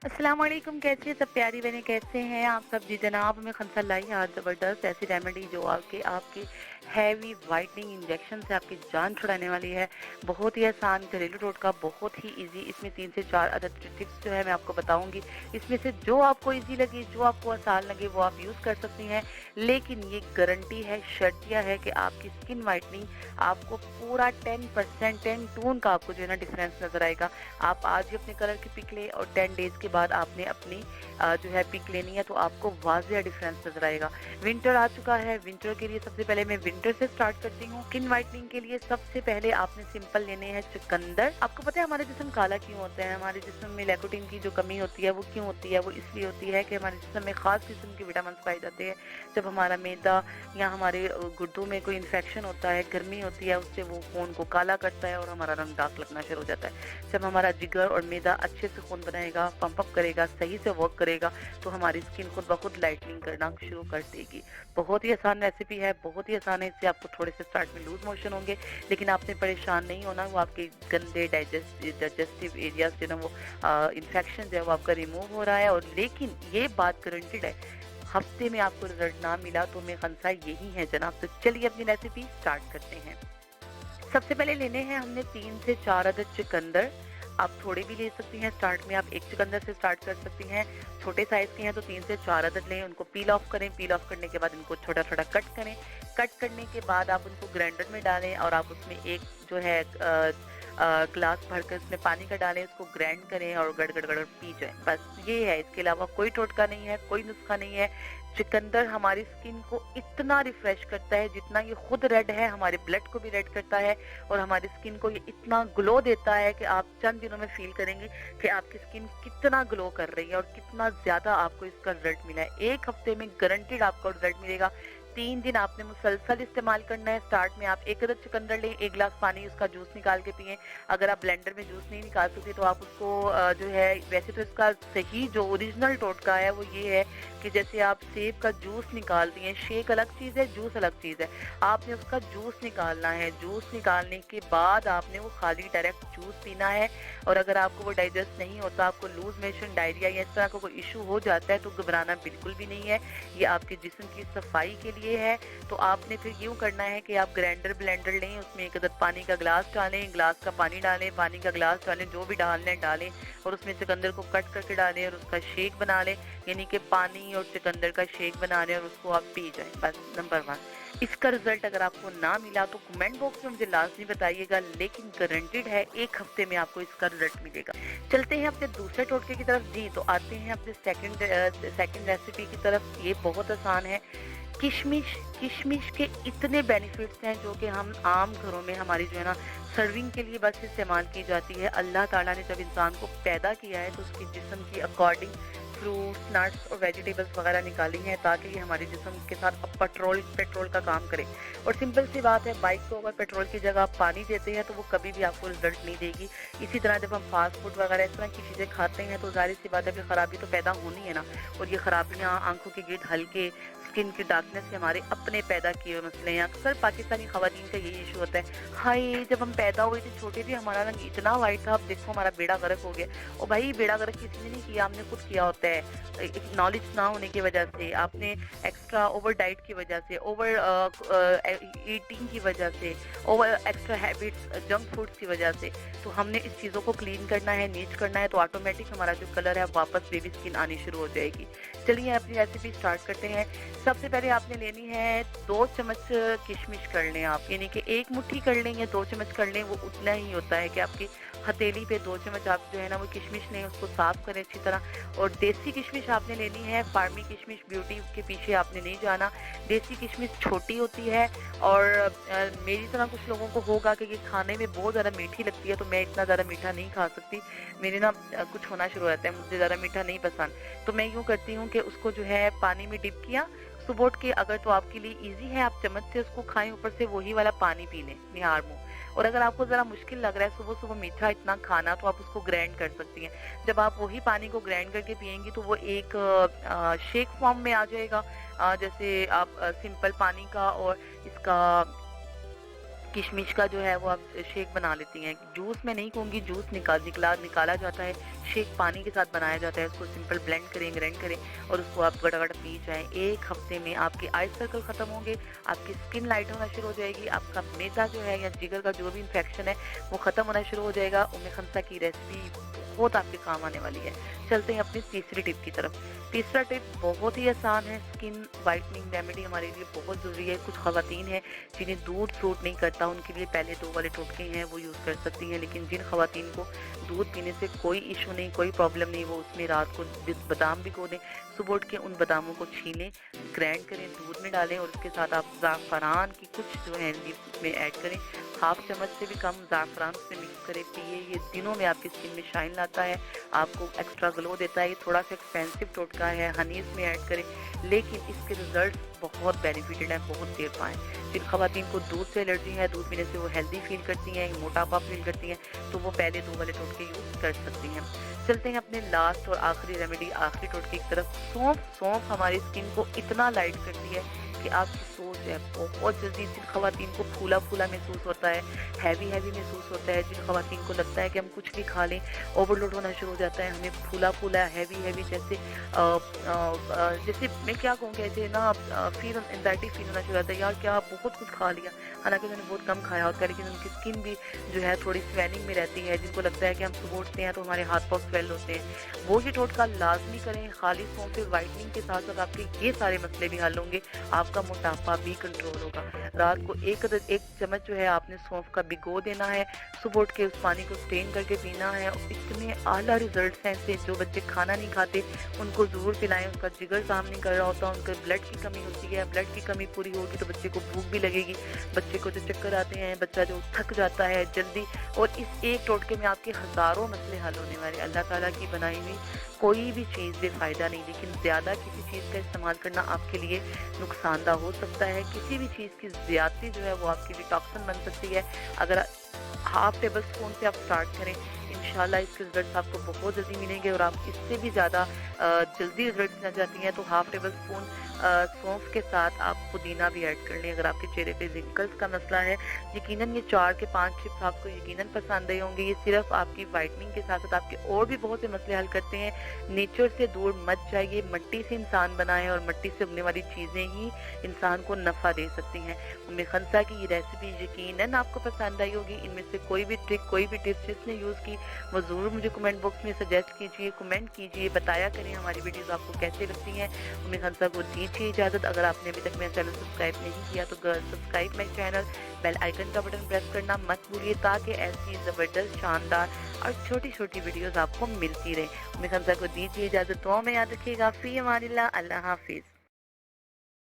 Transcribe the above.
अस्सलाम वालेकुम, कैसे हैं सब प्यारी बहनें, कैसे हैं आप सब? जी जनाब, हमें खंसा लाई आज ज़बरदस्त ऐसी रेमेडी जो आपके आपकी हैवी वाइटनिंग इंजेक्शन से आपकी जान छुड़ाने वाली है। बहुत ही आसान घरेलू टोटका, बहुत ही ईज़ी। इसमें 3 से 4 अदद टिप्स जो है मैं आपको बताऊँगी। इसमें से जो आपको ईज़ी लगे, जो आपको आसान लगे वो आप यूज़ कर सकती हैं। लेकिन ये गारंटी है, शर्तिया है कि आपकी स्किन वाइटनिंग आपको पूरा 10% 10 टोन का आपको जो है ना डिफरेंस नज़र आएगा। आप आज ही अपने कलर की पिक लें और 10 डेज़ के बाद आपने अपनी जो है पिक लेनी है तो आपको वाज़िया डिफरेंस नज़र आएगा। विंटर आ चुका है, विंटर के लिए सबसे पहले मैं विंटर से स्टार्ट करती हूँ। स्किन व्हाइटनिंग के लिए सबसे पहले आपने सिंपल लेने हैं चुकंदर। आपको पता है हमारा जिस्म काला क्यों होता है? हमारे जिस्म में लेकोटिन की जो कमी होती है वो क्यों होती है? वो इसलिए होती है कि हमारे जिस्म में खास किस्म के विटामिन पाए जाते हैं। जब हमारा मैदा या हमारे गुर्दों में कोई इन्फेक्शन होता है, गर्मी होती है, उससे वो खून को काला करता है और हमारा रंग डार्क लगना शुरू हो जाता है। जब हमारा जिगर और मैदा अच्छे से खून बनाएगा, पंप अप करेगा, सही से वर्क करेगा, तो हमारी स्किन खुद ब खुद लाइटनिंग करना शुरू कर देगी। बहुत ही आसान रेसिपी है, बहुत ही आसान है। इससे आपको थोड़े से स्टार्ट में लूज मोशन होंगे, लेकिन आपने परेशान नहीं होना। वो आपके गंदे डाइजेस्टिव एरियाज जो ना वो इन्फेक्शन जो है वो आपका रिमूव हो रहा है। और लेकिन ये बात गारंटेड है, हफ्ते में आपको रिजल्ट ना मिला तो मैं खंसा यही है जनाब। तो चलिए अपनी रेसिपी स्टार्ट करते हैं। सबसे पहले लेने हैं हमने 3 से 4 अदद चुकंदर। आप थोड़े भी ले सकती हैं, स्टार्ट में आप 1 चुकंदर से स्टार्ट कर सकती हैं। छोटे साइज़ के हैं तो 3 से 4 अदद लें, उनको पील ऑफ करें। पील ऑफ करने के बाद इनको छोटा-छोटा कट करें। कट करने के बाद आप उनको ग्राइंडर में डालें और आप उसमें एक जो है ग्लास भरकर उसमें पानी का डालें, उसको ग्राइंड करें और गड़-गड़-गड़ पी जाएँ। बस ये है, इसके अलावा कोई टोटका नहीं है, कोई नुस्खा नहीं है। चुकंदर हमारी स्किन को इतना रिफ्रेश करता है, जितना ये खुद रेड है, हमारे ब्लड को भी रेड करता है और हमारी स्किन को ये इतना ग्लो देता है कि आप चंद दिनों में फील करेंगे कि आपकी स्किन कितना ग्लो कर रही है और कितना ज़्यादा आपको इसका रिजल्ट मिला है। 1 हफ्ते में गारंटीड आपको रिजल्ट मिलेगा। 3 दिन आपने मुसलसल इस्तेमाल करना है। स्टार्ट में आप 1 अदद चुकंदर लें, 1 ग्लास पानी उसका जूस निकाल के पिएँ। अगर आप ब्लेंडर में जूस नहीं निकाल सकते तो आप उसको जो है, वैसे तो इसका सही जो ओरिजिनल टोटका है वो ये है कि जैसे आप सेब का जूस निकालती हैं, शेक अलग चीज़ है, जूस अलग चीज़ है। आपने उसका जूस निकालना है, जूस निकालने के बाद आपने वो खाली डायरेक्ट जूस पीना है। और अगर आपको वो डाइजेस्ट नहीं होता, आपको लूज मोशन, डायरिया या इस तरह का कोई इशू हो जाता है तो घबराना बिल्कुल भी नहीं है। ये आपके जिस्म की सफाई के लिए है। तो आपने फिर यूँ करना है कि आप ग्राइंडर ब्लेंडर लें, उसमें 1 अदद पानी का ग्लास डालें, ग्लास का पानी डालें, पानी का ग्लास डालें, जो भी डालना है डालें और उसमें चुकंदर को कट करके डालें और उसका शेक बना लें। यानी कि पानी और चुकंदर का शेक बना लें और उसको आप पी जाएँ। बस नंबर 1। इसका रिजल्ट अगर आपको ना मिला तो कमेंट बॉक्स में मुझे लाज़मी बताइएगा, लेकिन गारंटीड है 1 हफ्ते में आपको इसका रिजल्ट मिलेगा। चलते हैं अपने दूसरे टोटके की तरफ। जी, तो आते हैं अपने सेकंड रेसिपी की तरफ। ये बहुत आसान है। किशमिश। किशमिश के इतने बेनिफिट्स हैं जो कि हम आम घरों में हमारी जो है ना सर्विंग के लिए बस इस्तेमाल की जाती है। अल्लाह ताला ने जब इंसान को पैदा किया है तो उसके जिस्म की अकॉर्डिंग फ्रूट्स, नट्स और वेजिटेबल्स वगैरह निकाली हैं ताकि ये हमारे जिस्म के साथ अब पेट्रोल का काम करे। और सिंपल सी बात है, बाइक को अगर पेट्रोल की जगह आप पानी देते हैं तो वो कभी भी आपको रिजल्ट नहीं देगी। इसी तरह जब हम फास्ट फूड वगैरह इस तरह की चीज़ें खाते हैं तो ज़ाहिर सी बात है कि खराबी तो पैदा होनी है ना। और ये खराबियाँ, आंखों के गिर्द हल्के, स्किन की डार्कनेस से हमारे अपने पैदा किए हुए मसले हैं। अक्सर पाकिस्तानी खवातीन का यही इशू होता है, हाय जब हम पैदा हुए थे, छोटे थे, हमारा रंग इतना वाइट था, अब देखो हमारा बेड़ा गर्क हो गया। और भाई बेड़ा गर्क किसी ने नहीं किया, हमने खुद किया होता है। नॉलेज ना होने की वजह से, आपने एक्स्ट्रा ओवर डाइट की वजह से, ओवर ईटिंग की वजह से, over extra habits, junk foods की वजह से। तो हमने इस चीज़ों को क्लीन करना है, नीच करना है, तो ऑटोमेटिक हमारा जो कलर है वापस बेबी स्किन आनी शुरू हो जाएगी। चलिए अपनी रेसिपी स्टार्ट करते हैं। सबसे पहले आपने लेनी है 2 चम्मच किशमिश कर लें आप, यानी कि 1 मुट्ठी कर लें या 2 चम्मच कर लें, वो उतना ही होता है कि आपकी हथेली पे 2 चम्मच आप जो है ना वो किशमिश लें, उसको साफ़ करें अच्छी तरह। और देसी किशमिश आपने लेनी है, फार्मी किशमिश ब्यूटी के पीछे आपने नहीं जाना। देसी किशमिश छोटी होती है और मेरी तरह कुछ लोगों को होगा कि ये खाने में बहुत ज़्यादा मीठी लगती है, तो मैं इतना ज़्यादा मीठा नहीं खा सकती। मेरे ना कुछ होना शुरू हो जाता है, मुझे ज़्यादा मीठा नहीं पसंद। तो मैं यूँ करती हूँ कि उसको जो है पानी में डिप किया, सुबह उठ के अगर तो आपके लिए ईज़ी है आप चम्मच से उसको खाएँ, ऊपर से वही वाला पानी पी लें निहार मुँह। और अगर आपको ज़रा मुश्किल लग रहा है सुबह-सुबह मीठा इतना खाना, तो आप उसको ग्राइंड कर सकती हैं। जब आप वही पानी को ग्राइंड करके पिएँगी तो वो एक शेक फॉर्म में आ जाएगा। जैसे आप सिंपल पानी का और इसका किशमिश का जो है वो आप शेक बना लेती हैं। जूस मैं नहीं कहूँगी, जूस निकाला जाता है, शेक पानी के साथ बनाया जाता है, उसको सिंपल ब्लेंड करें, ग्राइंड करें और उसको आप गड़ा-गड़ा पी जाएँ। 1 हफ्ते में आपके आई सर्कल खत्म होंगे, आपकी स्किन लाइट होना शुरू हो जाएगी, आपका मैदा जो है या जिगर का जो भी इन्फेक्शन है वो खत्म होना शुरू हो जाएगा। उम्मे खमसा की रेसिपी बहुत आपके काम आने वाली है। चलते हैं अपनी तीसरी टिप की तरफ। तीसरा टिप बहुत ही आसान है, स्किन व्हाइटनिंग रेमेडी हमारे लिए बहुत ज़रूरी है। कुछ ख़वातीन हैं जिन्हें दूध सूट नहीं करता, उनके लिए पहले 2 वाले टोटके हैं वो यूज़ कर सकती हैं, लेकिन जिन ख़वातीन को दूध पीने से कोई इशू नहीं, कोई प्रॉब्लम नहीं, वो उसमें रात को बादाम भिगो दें, सुबह उठ के उन बादामों को छीलें, ग्राइंड करें, दूध में डालें और उसके साथ आप ज़ाफ़रान की कुछ जो है लीव्स उसमें ऐड करें, हाफ चम्मच से भी कम ज़ाफ़रान उसमें मिक्स करें, पिए। ये दिनों में आपकी स्किन में शाइन लाता है, आपको एक्स्ट्रा ग्लो देता है। ये थोड़ा सा एक्सपेंसिव टोटका है, हनी इसमें ऐड करें, लेकिन इसके रिजल्ट बहुत बेनिफिटेड हैं, बहुत देर पाएँ। जिन ख़वातीन को दूध से एलर्जी है, दूध पीने से वो हेल्दी फील करती हैं, मोटापा फील करती हैं, तो वो पहले 2 वाले टोटके यूज़ कर सकती हैं। चलते हैं अपने लास्ट और आखिरी रेमेडी, आखिरी टोटके की तरफ। सौंफ हमारी स्किन को इतना लाइट करती है कि आपकी सोच है बहुत जल्दी, जिन ख़वातीन को फूला-फूला महसूस होता है, हैवी महसूस होता है, जिन ख़वातीन को लगता है कि हम कुछ भी खा लें ओवरलोड होना शुरू हो जाता है, हमें फूला-फूला हैवी जैसे जैसे मैं क्या कहूँ, कैसे ना फील एंग्जायटी फील होना शुरू हो जाता है, यार क्या बहुत कुछ खा लिया, हालाँकि मैंने बहुत कम खाया होता है, लेकिन उनकी स्किन भी जो है थोड़ी स्वेलिंग में रहती है, जिनको लगता है कि हम सुबह उठते हैं तो हमारे हाथ पाँव स्वेल होते हैं। वो ये टोटका लाज़मी करें, खाली सौंफ से व्हाइटनिंग के साथ-साथ आपके ये सारे मसले भी हल होंगे, आपका मोटापा भी कंट्रोल होगा। रात को 1 चम्मच जो है आपने सौंफ का भिगो देना है, सुबह उठ के उस पानी को स्टेन करके पीना है। इतने आला रिजल्ट्स हैं इससे, जो बच्चे खाना नहीं खाते उनको ज़रूर पिलाएं, उनका जिगर काम नहीं कर रहा होता, उनका ब्लड की कमी होती है, ब्लड की कमी पूरी होगी तो बच्चे को भूख भी लगेगी, बच्चे को जो चक्कर आते हैं, बच्चा जो थक जाता है जल्दी, और इस एक टोटके में आपके हज़ारों मसले हल होने वाले। अल्लाह ताला की बनाई हुई कोई भी चीज़ बेफ़ायदा नहीं, लेकिन ज़्यादा किसी चीज़ का इस्तेमाल करना आपके लिए नुकसानदा हो सकता है। किसी भी चीज़ की ज़्यादती जो है वो आपके लिए टॉक्सिन बन सकती है। अगर हाफ टेबल स्पून से आप स्टार्ट करें, इंशाल्लाह इसके रिजल्ट्स आपको बहुत जल्दी मिलेंगे, और आप इससे भी ज़्यादा जल्दी रिजल्ट मिलना चाहती हैं तो हाफ टेबल स्पून सौंफ के साथ आप पुदीना भी ऐड कर लें। अगर आपके चेहरे पे रिंकल्स का मसला है, यकीनन ये 4 के 5 टिप्स आपको यकीनन पसंद आए होंगे। ये सिर्फ आपकी व्हाइटनिंग के साथ साथ आपके और भी बहुत से मसले हल करते हैं। नेचर से दूर मत जाइए, मट्टी से इंसान बना है और मट्टी से उगने वाली चीज़ें ही इंसान को नफ़ा दे सकती हैं। उम्मे खंसा की ये रेसिपी यकीनन आपको पसंद आई होगी। इनमें से कोई भी ट्रिक, कोई भी टिप्स जिसने यूज़ की वो ज़रूर मुझे कमेंट बॉक्स में सजेस्ट कीजिए, कमेंट कीजिए, बताया करें हमारी वीडियोज़ आपको कैसे लगती हैं। उम्मे खंसा को दीजिए इजाज़त। अगर आपने अभी तक मेरा चैनल सब्सक्राइब नहीं किया तो subscribe my channel, bell icon का बटन प्रेस करना मत भूलिए, ताकि ऐसी ज़बरदस्त, शानदार और छोटी-छोटी वीडियोज़ आपको मिलती रहे। उम्मे खंसा को दीजिए इजाज़त, दुआ में याद रखिएगा। फ़ी अमानिल्लाह, अल्लाह हाफ़िज़।